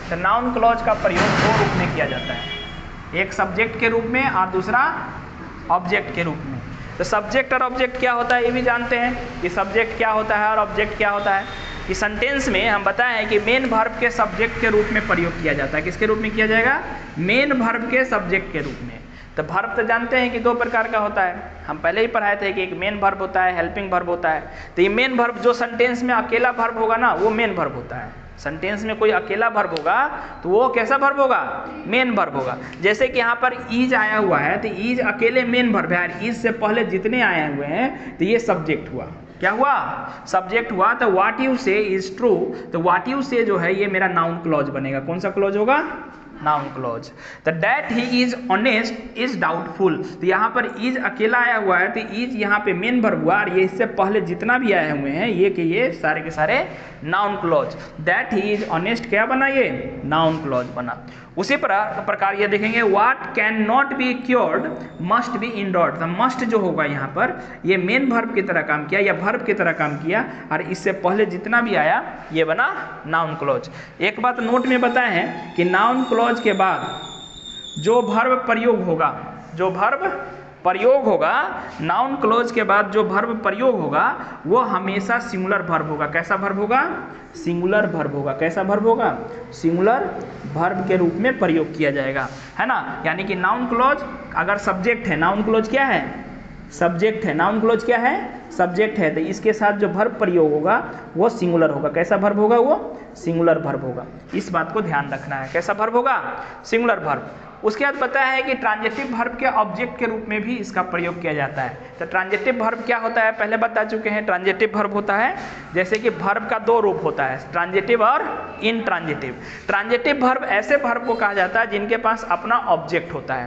तो noun clause का प्रयोग दो रूप में किया जाता है, एक सब्जेक्ट के रूप में और दूसरा ऑब्जेक्ट के रूप में। तो सब्जेक्ट और ऑब्जेक्ट क्या होता है ये भी जानते हैं कि सब्जेक्ट क्या होता है और ऑब्जेक्ट क्या होता है। कि सेंटेंस में हम बताएं कि मेन वर्ब के सब्जेक्ट के रूप में प्रयोग किया जाता है। किसके रूप में किया जाएगा? मेन वर्ब के सब्जेक्ट के रूप में। तो वर्ब तो जानते हैं कि दो प्रकार का होता है, हम पहले ही पढ़ाए थे कि एक मेन वर्ब होता है, हेल्पिंग वर्ब होता है। तो ये मेन वर्ब जो सेंटेंस में अकेला वर्ब होगा ना वो मेन वर्ब होता है। सेंटेंस में कोई अकेला वर्ब होगा तो वो कैसा वर्ब होगा? मेन वर्ब होगा। जैसे कि यहाँ पर इज आया हुआ है तो इज अकेले मेन वर्ब है, इज से पहले जितने आए हुए हैं तो ये सब्जेक्ट हुआ। क्या हुआ? सब्जेक्ट हुआ। तो व्हाट यू से इज ट्रू, तो व्हाट यू से जो है ये मेरा नाउन क्लॉज बनेगा। कौन सा क्लॉज होगा? Noun clause. तो that he is honest is doubtful, तो यहाँ पर इज अकेला आया हुआ है तो इज यहाँ पे मेन वर्ब हुआ और ये इससे पहले जितना भी आए हुए हैं ये कि ये सारे के सारे noun clause. That he is honest क्या बना? ये नाउन क्लॉज बना। उसी प्रकार ये देखेंगे what can not be cured must be endured. तो मस्ट जो होगा यहाँ पर ये मेन वर्ब की तरह काम किया या वर्ब की तरह काम किया और इससे पहले जितना भी आया ये बना नाउन क्लॉज। एक बात नोट में बताए हैं कि नाउन क्लॉज के बाद जो वर्ब प्रयोग होगा, जो वर्ब प्रयोग होगा, नाउन क्लॉज के बाद जो वर्ब प्रयोग होगा वो हमेशा सिंगुलर वर्ब होगा। कैसा वर्ब होगा? सिंगुलर वर्ब होगा। कैसा वर्ब होगा? सिंगुलर वर्ब के रूप में प्रयोग किया जाएगा, है ना। यानी कि नाउन क्लॉज अगर सब्जेक्ट है, नाउन क्लॉज क्या है? सब्जेक्ट है। नाउन क्लॉज क्या है? सब्जेक्ट है। तो इसके साथ जो वर्ब प्रयोग होगा वो सिंगुलर होगा। कैसा वर्ब होगा? वो सिंगुलर वर्ब होगा। इस बात को ध्यान रखना है। कैसा वर्ब होगा? Singular verb. उसके बाद पता है कि ट्रांजिटिव वर्ब के ऑब्जेक्ट के रूप में भी इसका प्रयोग किया जाता है। तो ट्रांजिटिव वर्ब क्या होता है पहले बता चुके हैं। ट्रांजिटिव वर्ब होता है जैसे कि वर्ब का दो रूप होता है, ट्रांजिटिव और इनट्रांजिटिव। ट्रांजिटिव वर्ब ऐसे वर्ब को कहा जाता है जिनके पास अपना ऑब्जेक्ट होता है।